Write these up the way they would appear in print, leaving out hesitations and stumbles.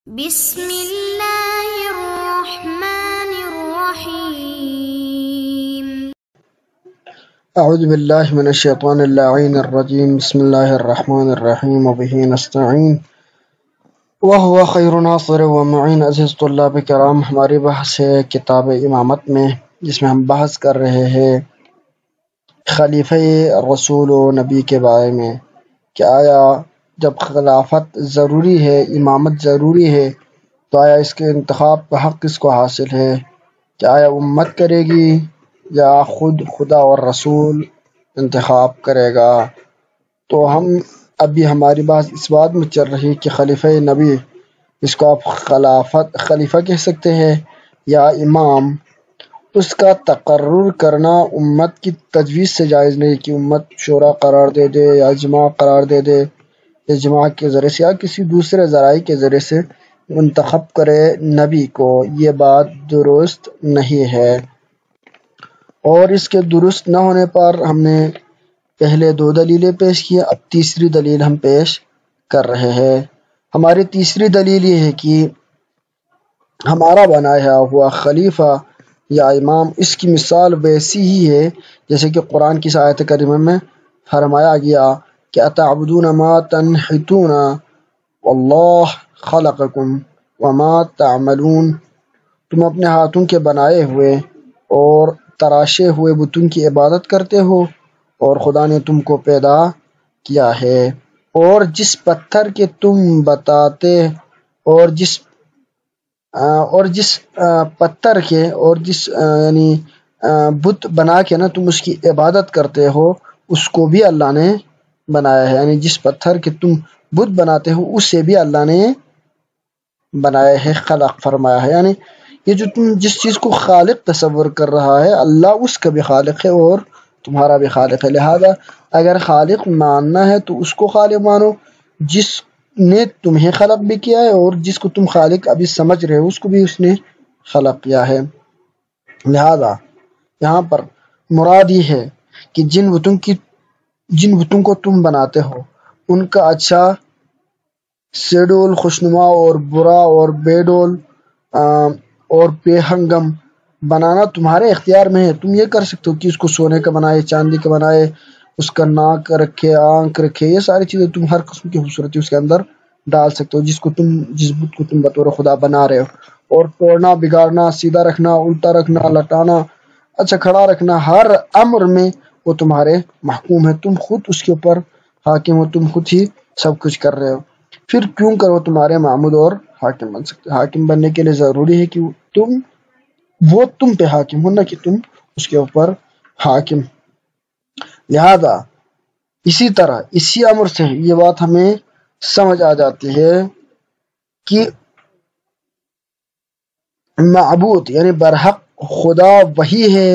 بسم اللہ الرحمن الرحیم۔ اعوذ باللہ من الشیطان اللعین الرجیم، بسم اللہ الرحمن الرحیم، وبہ نستعین وہو خیر ناصر ومعین۔ عزیز طلاب کرام، ہماری بحث ہے کتاب امامت میں، جس میں ہم بحث کر رہے ہیں خلیفہ رسول و نبی کے بارے میں کہ آیا جب خلافت ضروری ہے، امامت ضروری ہے، تو آیا اس کے انتخاب کا حق کس کو حاصل ہے؟ کہ آیا امت کرے گی یا خود خدا اور رسول انتخاب کرے گا؟ تو ابھی ہماری بات اس بات میں چل رہی کہ خلیفہ نبی، اس کو آپ خلیفہ کہہ سکتے ہیں یا امام، اس کا تقرر کرنا امت کی تجویز سے جائز نہیں کہ امت شورا قرار دے دے یا اجماع قرار دے دے، اجماع کے ذریعے سے یا کسی دوسرے ذرائع کے ذریعے سے منتخب کرے نبی کو، یہ بات درست نہیں ہے۔ اور اس کے درست نہ ہونے پر ہم نے پہلے 2 دلیلیں پیش کی، اب تیسری دلیل ہم پیش کر رہے ہیں۔ ہماری تیسری دلیل یہ ہے کہ ہمارا بنایا ہوا خلیفہ یا امام، اس کی مثال ویسی ہی ہے جیسے کہ قرآن کی آیت کریمہ میں فرمایا گیا کہ اتعبدون ما تنحتون واللہ خلقکم وما تعملون، تم اپنے ہاتھوں کے بنائے ہوئے اور تراشے ہوئے بتوں کی عبادت کرتے ہو اور خدا نے تم کو پیدا کیا ہے، اور جس پتھر کے تم بتاتے اور جس پتھر کے اور جس بت بنا کے نا تم اس کی عبادت کرتے ہو، اس کو بھی اللہ نے بنایا ہے۔ یعنی جس پتھر کے تم بت بناتے ہو اسے بھی اللہ نے بنایا ہے، خلق فرمایا ہے۔ یعنی یہ جو تم جس چیز کو خالق تصور کر رہا ہے، اللہ اس کا بھی خالق ہے اور تمہارا بھی خالق ہے۔ لہذا اگر خالق ماننا ہے تو اس کو خالق مانو جس نے تمہیں خلق بھی کیا ہے، اور جس کو تم خالق ابھی سمجھ رہے ہو اس کو بھی اس نے خلق کیا ہے۔ لہذا یہاں پر مراد یہ ہے کہ جن بتوں کو تم بناتے ہو ان کا اچھا سیڈول خوشنما اور برا اور بے ڈول اور بے ہنگم بنانا تمہارے اختیار میں ہے۔ تم یہ کر سکتے ہو کہ اس کو سونے کا بنائے، چاندی کا بنائے، اس کا ناک رکھے، آنکھ رکھے، یہ ساری چیزیں تم ہر قسم کی خوبصورتی اس کے اندر ڈال سکتے ہو جس بت کو تم بطور خدا بنا رہے ہو۔ اور توڑنا، بگاڑنا، سیدھا رکھنا، الٹا رکھنا، لٹانا، اچھا کھڑا رکھنا، ہر امر میں وہ تمہارے محکوم ہے، تم خود اس کے اوپر حاکم ہو، تم خود ہی سب کچھ کر رہے ہو۔ پھر کیوں کرو تمہارے معبود اور حاکم بن سکتے؟ حاکم بننے کے لیے ضروری ہے کہ وہ تم پہ حاکم ہو، نہ کہ تم اس کے اوپر حاکم۔ لہذا اسی طرح اسی امر سے یہ بات ہمیں سمجھ آ جاتی ہے کہ معبود یعنی برحق خدا وہی ہے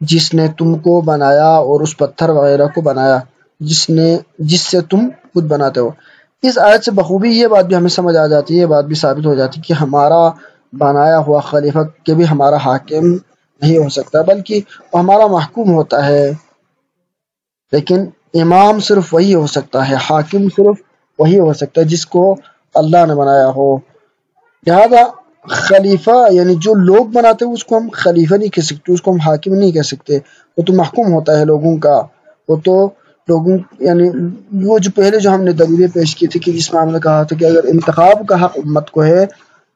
جس نے تم کو بنایا اور اس پتھر وغیرہ کو بنایا جس سے تم خود بناتے ہو۔ اس آیت سے بخوبی یہ بات بھی ہمیں سمجھ آ جاتی ہے، یہ بات بھی ثابت ہو جاتی ہے کہ ہمارا بنایا ہوا خلیفہ کے بھی ہمارا حاکم نہیں ہو سکتا، بلکہ وہ ہمارا محکوم ہوتا ہے۔ لیکن امام صرف وہی ہو سکتا ہے، حاکم صرف وہی ہو سکتا ہے جس کو اللہ نے بنایا ہو۔ لہذا خلیفہ یعنی جو لوگ بناتے ہیں اس کو ہم خلیفہ نہیں کہہ سکتے، اس کو ہم حاکم نہیں کہہ سکتے، وہ تو محکوم ہوتا ہے لوگوں کا۔ وہ تو لوگوں یعنی وہ جو پہلے جو ہم نے دلیلیں پیش کی تھی کہ جس میں ہم نے کہا تھا کہ اگر انتخاب کا حق امت کو ہے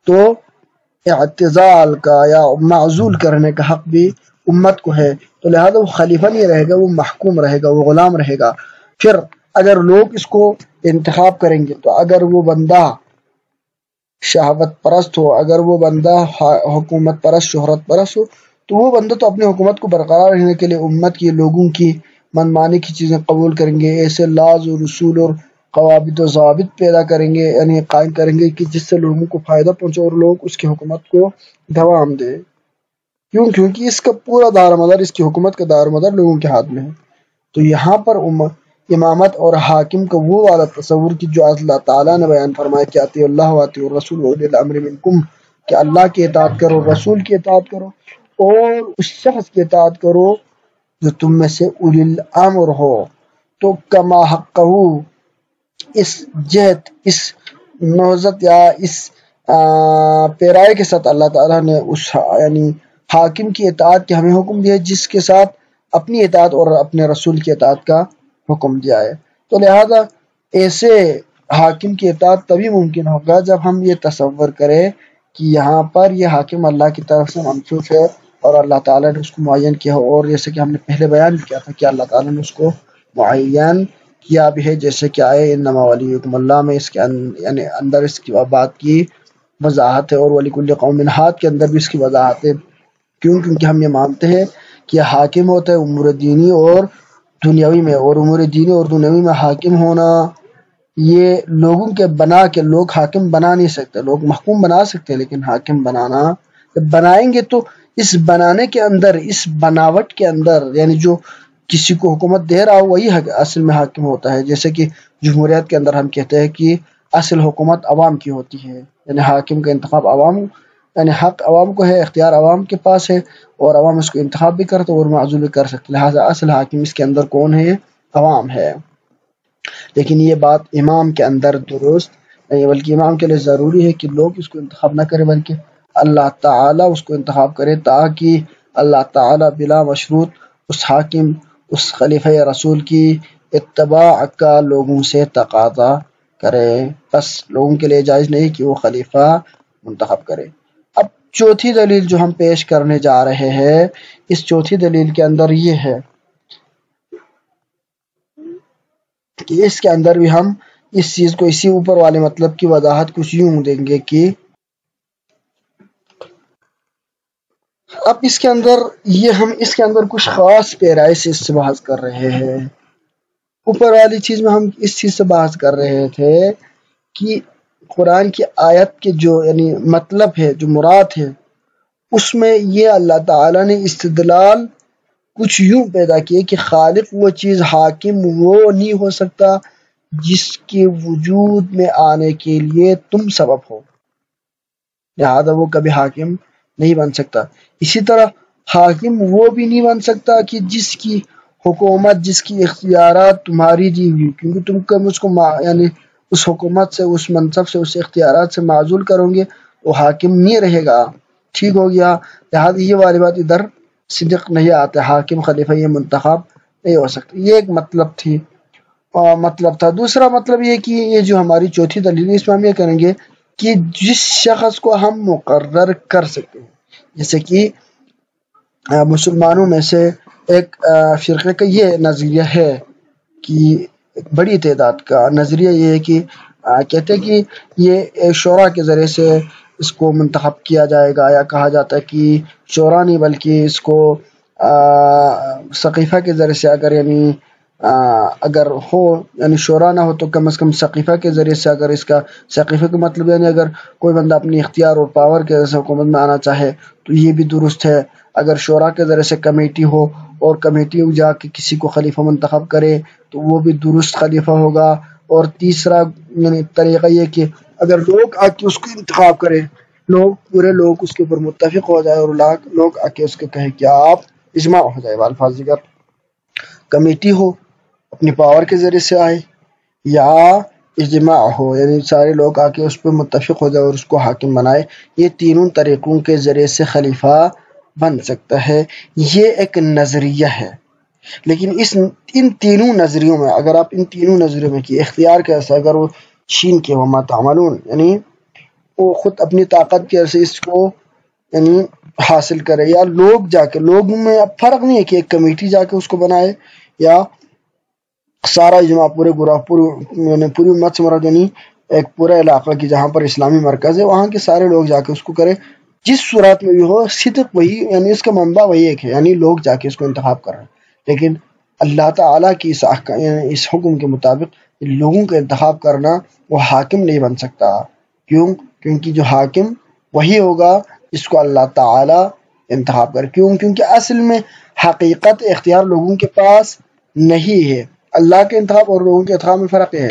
تو اعتزال کا یا معزول کرنے کا حق بھی امت کو ہے، تو لہذا وہ خلیفہ نہیں رہے گا، وہ محکوم رہے گا، وہ غلام رہے گا۔ پھر اگر لوگ اس کو انتخاب کریں گے تو اگر وہ بندہ شہوت پرست ہو، اگر وہ بندہ حکومت پرست، شہرت پرست ہو، تو وہ بندہ تو اپنی حکومت کو برقرار رہنے کے لیے امت کی لوگوں کی من مانی کی چیزیں قبول کریں گے، ایسے لاز و رسول اور قواعد و ضوابط پیدا کریں گے، یعنی قائم کریں گے کہ جس سے لوگوں کو فائدہ پہنچے اور لوگ اس کی حکومت کو دوام دے۔ کیونکہ اس کا پورا دار مدار، اس کی حکومت کا دار مدار لوگوں کے ہاتھ میں ہے۔ تو یہاں پر امامت اور حاکم کا وہ والا تصور کی جو اللہ تعالیٰ نے بیان فرمایا کہ اطیعوا اللہ واطیعوا الرسول واولی الامر منکم، کہ اللہ کی اطاعت کرو، رسول کی اطاعت کرو اور اس شخص کی اطاعت کرو جو تم میں سے اولی الامر ہو۔ تو کما حقہ، اس جہت، اس نہضت یا اس پیرائے کے ساتھ اللہ تعالیٰ نے اس یعنی حاکم کی اطاعت کے ہمیں حکم دیا ہے، جس کے ساتھ اپنی اطاعت اور اپنے رسول کی اطاعت کا حکم دیا ہے۔ تو لہذا ایسے حاکم کی اطاعت تبھی ممکن ہوگا جب ہم یہ تصور کریں کہ یہاں پر یہ حاکم اللہ کی طرف سے منصوص ہے اور اللہ تعالیٰ نے اس کو معین کیا ہو، اور جیسے کہ ہم نے پہلے بیان کیا تھا کہ اللہ تعالیٰ نے اس کو معین کیا بھی ہے، جیسے کہ آئے انما ولیکم اللہ میں اس کے یعنی اندر اس کی بات کی وضاحت ہے، اور ولیکل قوم ہاد کے اندر بھی اس کی وضاحت ہے۔ کیونکہ ہم یہ مانتے ہیں کہ یہ حاکم ہوتا ہے امور دینی اور دنیاوی میں، اور امور دینی اور دنیاوی میں حاکم ہونا یہ لوگوں کے بنا کے لوگ حاکم بنا نہیں سکتے، لوگ محکوم بنا سکتے ہیں لیکن حاکم بنائیں گے تو اس بنانے کے اندر، اس بناوٹ کے اندر، یعنی جو کسی کو حکومت دے رہا ہو وہی اصل میں حاکم ہوتا ہے۔ جیسے کہ جمہوریت کے اندر ہم کہتے ہیں کہ اصل حکومت عوام کی ہوتی ہے، یعنی حاکم کا انتخاب عوام، یعنی حق عوام کو ہے، اختیار عوام کے پاس ہے، اور عوام اس کو انتخاب بھی کرتے اور معزول بھی کر سکتے، لہٰذا اصل حاکم اس کے اندر کون ہے؟ عوام ہے۔ لیکن یہ بات امام کے اندر درست نہیں، بلکہ امام کے لیے ضروری ہے کہ لوگ اس کو انتخاب نہ کریں بلکہ اللہ تعالیٰ اس کو انتخاب کرے، تاکہ اللہ تعالیٰ بلا مشروط اس حاکم، اس خلیفہ رسول کی اتباع کا لوگوں سے تقاضا کرے۔ بس لوگوں کے لیے جائز نہیں کہ وہ خلیفہ منتخب کرے۔ اب چوتھی دلیل جو ہم پیش کرنے جا رہے ہیں، اس چوتھی دلیل کے اندر یہ ہے کہ اس کے اندر بھی ہم اس چیز کو، اسی اوپر والے مطلب کی وضاحت کچھ یوں دیں گے کہ اب اس کے اندر کچھ خاص پیرائے سے اس سے بحث کر رہے ہیں۔ اوپر والی چیز میں ہم اس چیز سے بحث کر رہے تھے کہ قرآن کی آیت کے جو یعنی مطلب ہے، جو مراد ہے، اس میں یہ اللہ تعالیٰ نے استدلال کچھ یوں پیدا کیے کہ خالق وہ چیز، حاکم وہ نہیں ہو سکتا جس کے وجود میں آنے کے لیے تم سبب ہو، لہذا وہ کبھی حاکم نہیں بن سکتا۔ اسی طرح حاکم وہ بھی نہیں بن سکتا کہ جس کی حکومت، جس کی اختیارات تمہاری دی ہوئی، کیونکہ تم کب اس کو یعنی اس حکومت سے، اس منصب سے، اس اختیارات سے معزول کرو گے وہ حاکم نہیں رہے گا۔ ٹھیک ہو گیا؟ لہٰذا یہ والی بات ادھر صدق نہیں آتا، حاکم خلیفہ یہ منتخب نہیں ہو سکتا۔ یہ ایک مطلب تھا۔ دوسرا مطلب یہ کہ یہ جو ہماری چوتھی دلیل ہے، اس میں ہم یہ کریں گے کہ جس شخص کو ہم مقرر کر سکتے ہیں، جیسے کہ مسلمانوں میں سے ایک فرقے کا یہ نظریہ ہے کہ ایک بڑی تعداد کا نظریہ یہ ہے کہ کہتے ہیں کہ یہ شورا کے ذریعے سے اس کو منتخب کیا جائے گا، یا کہا جاتا ہے کہ شورا نہیں بلکہ اس کو سقیفہ کے ذریعے سے اگر ہو، یعنی شورا نہ ہو تو کم از کم سقیفہ کے ذریعے سے، اگر اس کا سقیفہ کا مطلب یعنی اگر کوئی بندہ اپنی اختیار اور پاور کے ذریعے سے حکومت میں آنا چاہے تو یہ بھی درست ہے۔ اگر شورا کے ذریعے سے کمیٹی ہو اور کمیٹی جا کے کسی کو خلیفہ منتخب کرے تو وہ بھی درست خلیفہ ہوگا۔ اور تیسرا یعنی طریقہ یہ کہ اگر لوگ آ کے اس کو انتخاب کرے، پورے لوگ اس کے اوپر متفق ہو جائے اور لوگ آ کے اس کو کہیں کہ آپ اجماع ہو جائے، بالفاظ دیگر کمیٹی ہو اپنی پاور کے ذریعے سے آئے، یا اجماع ہو یعنی سارے لوگ آ کے اس پہ متفق ہو جائے اور اس کو حاکم بنائے، یہ تینوں طریقوں کے ذریعے سے خلیفہ بن سکتا ہے۔ یہ ایک نظریہ ہے، لیکن ان تینوں نظریوں میں، اگر آپ ان تینوں نظریوں میں کی اختیار کیسا، اگر وہ چھین کے وما تعملون یعنی وہ خود اپنی طاقت کے سے اس کو یعنی حاصل کرے، یا لوگ جا کے، لوگوں میں اب فرق نہیں ہے کہ ایک کمیٹی جا کے اس کو بنائے یا سارا اجماع پورے گروہ پوری امت سے مراد یعنی ایک پورا علاقہ کی جہاں پر اسلامی مرکز ہے وہاں کے سارے لوگ جا کے اس کو کرے، جس صورت میں بھی ہو صدق وہی، یعنی اس کا منبع وہی ایک ہے، یعنی لوگ جا کے اس کو انتخاب کر رہے ہیں۔ لیکن اللہ تعالیٰ کی اس حکم کے مطابق لوگوں کا انتخاب کرنا وہ حاکم نہیں بن سکتا۔ کیونکہ جو حاکم وہی ہوگا جس کو اللہ تعالیٰ انتخاب کرے۔ کیونکہ اصل میں حقیقت اختیار لوگوں کے پاس نہیں ہے۔ اللہ کے انتخاب اور لوگوں کے انتخاب میں فرق ہے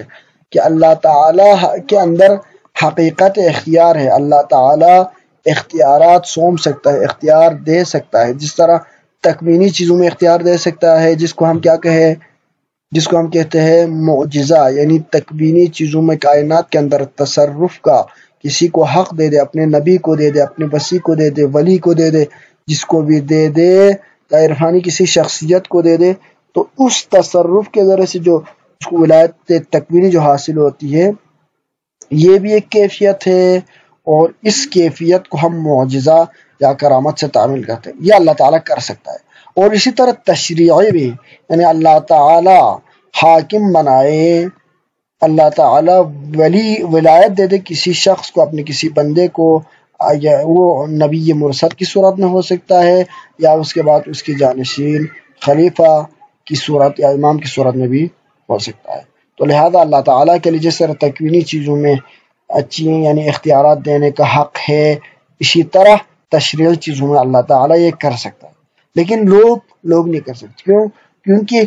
کہ اللہ تعالیٰ کے اندر حقیقت اختیار ہے، اللہ تعالیٰ اختیارات سونپ سکتا ہے، اختیار دے سکتا ہے، جس طرح تکوینی چیزوں میں اختیار دے سکتا ہے، جس کو ہم کیا کہیں جس کو ہم کہتے ہیں معجزہ، یعنی تکوینی چیزوں میں کائنات کے اندر تصرف کا، کسی کو حق دے دے، اپنے نبی کو دے دے، اپنے وصی کو دے دے، ولی کو دے دے، جس کو بھی دے دے، عرفانی کسی شخصیت کو دے دے، تو اس تصرف کے ذریعے سے جو اس کو ولایت تکوینی جو حاصل ہوتی ہے، یہ بھی ایک کیفیت ہے، اور اس کیفیت کو ہم معجزہ یا کرامت سے تعمیل کرتے ہیں۔ یہ اللہ تعالیٰ کر سکتا ہے۔ اور اسی طرح تشریعی بھی، یعنی اللہ تعالیٰ حاکم بنائے، اللہ تعالیٰ ولایت دے دے کسی شخص کو، اپنے کسی بندے کو، یا وہ نبی مرسل کی صورت میں ہو سکتا ہے، یا اس کے بعد اس کی جانشین خلیفہ کی صورت یا امام کی صورت میں بھی ہو سکتا ہے۔ تو لہذا اللہ تعالیٰ کے لیے جس طرح تکوینی چیزوں میں اچھی یعنی اختیارات دینے کا حق ہے، اسی طرح تشریعی چیزوں میں اللہ تعالیٰ یہ کر سکتا ہے، لیکن لوگ نہیں کر سکتے۔ کیوں؟ کیونکہ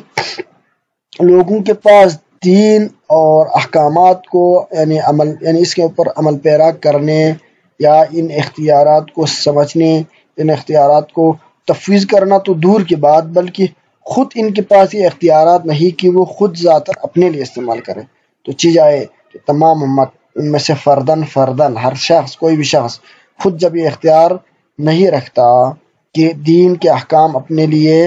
لوگوں کے پاس دین اور احکامات کو یعنی اس کے اوپر عمل پیرا کرنے، یا ان اختیارات کو سمجھنے، ان اختیارات کو تفویض کرنا تو دور کی بات، بلکہ خود ان کے پاس یہ اختیارات نہیں کہ وہ خود ذاتاً اپنے لیے استعمال کرے۔ تو چیز آئے کہ تمام امت ان میں سے فردن ہر شخص، کوئی بھی شخص خود جب یہ اختیار نہیں رکھتا کہ دین کے احکام اپنے لیے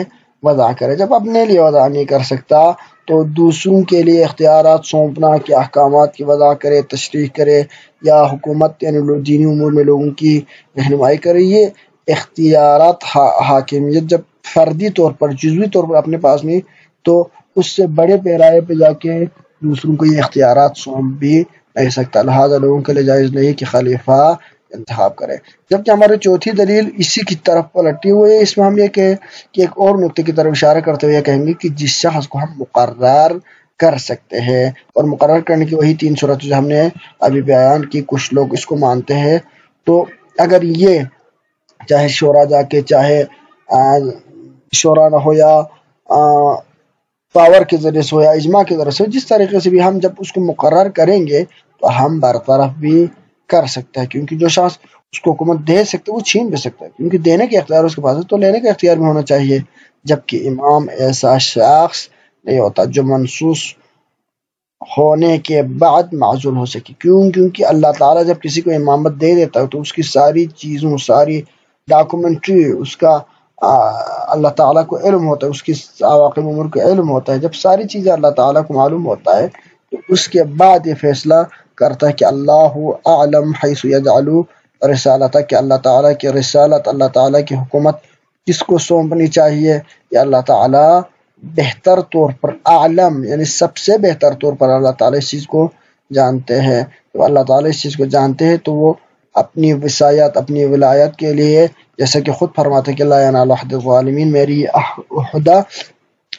وضع کرے، جب اپنے لیے وضع نہیں کر سکتا تو دوسروں کے لیے اختیارات سونپنا کہ احکامات کی وضع کرے، تشریح کرے، یا حکومت یعنی دینی امور میں لوگوں کی رہنمائی کرے، یہ اختیارات حاکمیت جب فردی طور پر، جزوی طور پر اپنے پاس نہیں، تو اس سے بڑے پیرائے پہ جا کے دوسروں کو یہ اختیارات سونپ بھی نہیں سکتا۔ لہٰذا لوگوں کے لیے جائز نہیں کہ خلیفہ انتخاب کرے۔ جبکہ ہماری چوتھی دلیل اسی کی طرف پلٹی ہوئی ہے۔ اس میں ہم یہ کہ ایک اور نقطے کی طرف اشارہ کرتے ہوئے کہیں گے کہ جس شخص کو ہم مقرر کر سکتے ہیں، اور مقرر کرنے کی وہی 3 صورتیں جو ہم نے ابھی بیان کی، کچھ لوگ اس کو مانتے ہیں، تو اگر یہ چاہے شورا جا کے، چاہے شورا نہ ہو، یا پاور کے ذریعے سے ہو، یا اجماع کے ذریعے سے ہو، جس طریقے سے بھی ہم جب اس کو مقرر کریں گے تو ہم برطرف بھی کر سکتے ہیں، کیونکہ جو شخص اس کو حکومت دے سکتے وہ چھین بھی سکتا ہے، کیونکہ دینے کے اختیار اس کے پاس ہے، تو لینے کا اختیار بھی ہونا چاہیے۔ جبکہ امام ایسا شخص نہیں ہوتا جو منصوص ہونے کے بعد معزول ہو سکے۔ کیونکہ اللہ تعالیٰ جب کسی کو امامت دے دیتا ہے تو اس کی ساری چیزوں، ساری ڈاکومنٹری اس کا اللہ تعالیٰ کو علم ہوتا ہے، اس کی عواقب امور کو علم ہوتا ہے۔ جب ساری چیزیں اللہ تعالیٰ کو معلوم ہوتا ہے تو اس کے بعد یہ فیصلہ کرتا ہے کہ اللہ اعلم حیث یجعل رسالتہ، کہ اللہ تعالیٰ کی رسالت، اللہ تعالیٰ کی حکومت کس کو سونپنی چاہیے، یہ اللہ تعالیٰ بہتر طور پر، اعلم یعنی سب سے بہتر طور پر اللہ تعالیٰ اس چیز کو جانتے ہیں۔ تو اللہ تعالیٰ اس چیز کو جانتے ہیں تو وہ اپنی وصایت، اپنی ولایت کے لیے، جیسا کہ خود فرماتے کہ لا ینال عہد الظالمین، میری عہدہ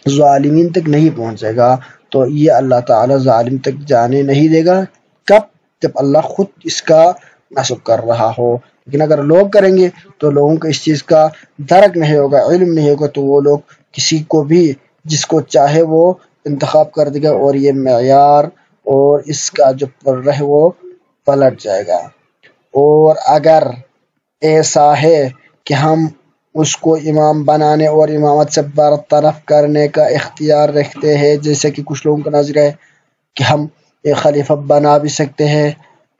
ظالمین تک نہیں پہنچے گا، تو یہ اللہ تعالیٰ ظالم تک جانے نہیں دے گا۔ کب؟ جب اللہ خود اس کا نصب کر رہا ہو۔ لیکن اگر لوگ کریں گے تو لوگوں کو اس چیز کا درک نہیں ہوگا، علم نہیں ہوگا، تو وہ لوگ کسی کو بھی جس کو چاہے وہ انتخاب کر دے گا، اور یہ معیار اور اس کا جو پر ہے وہ پلٹ جائے گا۔ اور اگر ایسا ہے کہ ہم اس کو امام بنانے اور امامت سے برطرف کرنے کا اختیار رکھتے ہیں، جیسے کہ کچھ لوگوں کا نظریہ ہے کہ ہم ایک خلیفہ بنا بھی سکتے ہیں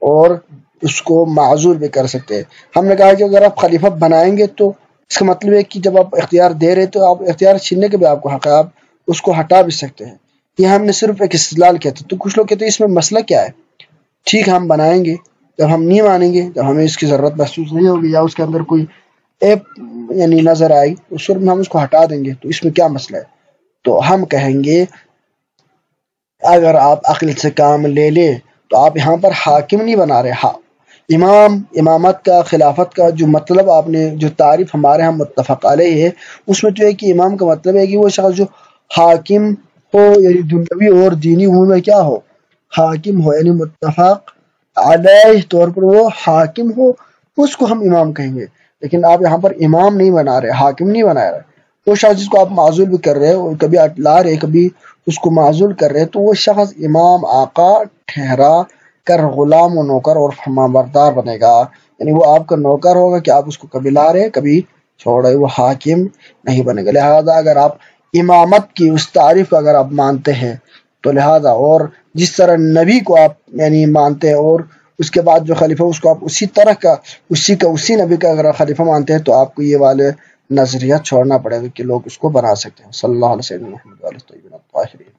اور اس کو معزول بھی کر سکتے ہیں۔ ہم نے کہا کہ اگر آپ خلیفہ بنائیں گے تو اس کا مطلب ہے کہ جب آپ اختیار دے رہے تو آپ اختیار چھیننے کے بھی آپ کو حق ہے، آپ اس کو ہٹا بھی سکتے ہیں۔ یہ ہم نے صرف ایک استدلال کیا تھا۔ تو کچھ لوگ کہتے ہیں اس میں مسئلہ کیا ہے؟ ٹھیک ہم بنائیں گے، جب ہم نہیں مانیں گے، جب ہمیں اس کی ضرورت محسوس نہیں ہوگی، یا اس کے اندر کوئی ایپ یعنی نظر آئی، اس صورت میں ہم اس کو ہٹا دیں گے، تو اس میں کیا مسئلہ ہے؟ تو ہم کہیں گے اگر آپ عقل سے کام لے لے تو آپ یہاں پر حاکم نہیں بنا رہے۔ امامت کا، خلافت کا جو مطلب آپ نے، جو تعریف ہمارے ہاں متفق علیہ ہے، اس میں جو ہے کہ امام کا مطلب ہے کہ وہ شخص جو حاکم ہو، یعنی دنیاوی اور دینی امور میں کیا ہو، حاکم ہو، یعنی متفق علیہ طور پر وہ حاکم ہو، اس کو ہم امام کہیں گے۔ لیکن آپ یہاں پر امام نہیں بنا رہے، حاکم نہیں بنا رہے۔ وہ شخص جس کو آپ معزول بھی کر رہے ہیں، اور کبھی لا رہے، کبھی اس کو معزول کر رہے، تو وہ شخص امام آقا ٹھہرا کر غلام و نوکر اور فرمانبردار بنے گا، یعنی وہ آپ کا نوکر ہوگا کہ آپ اس کو کبھی لا رہے کبھی چھوڑ رہے، وہ حاکم نہیں بنے گا۔ لہذا اگر آپ امامت کی اس تعریف کو اگر آپ مانتے ہیں تو لہذا، اور جس طرح نبی کو آپ یعنی مانتے ہیں اور اس کے بعد جو خلیفہ اس کو آپ اسی نبی کا اگر خلیفہ مانتے ہیں، تو آپ کو یہ والے نظریات چھوڑنا پڑے گا کہ لوگ اس کو بنا سکتے ہیں۔ صلی اللہ علیہ وسلم محمد علیہ الطیبین الطاہرین۔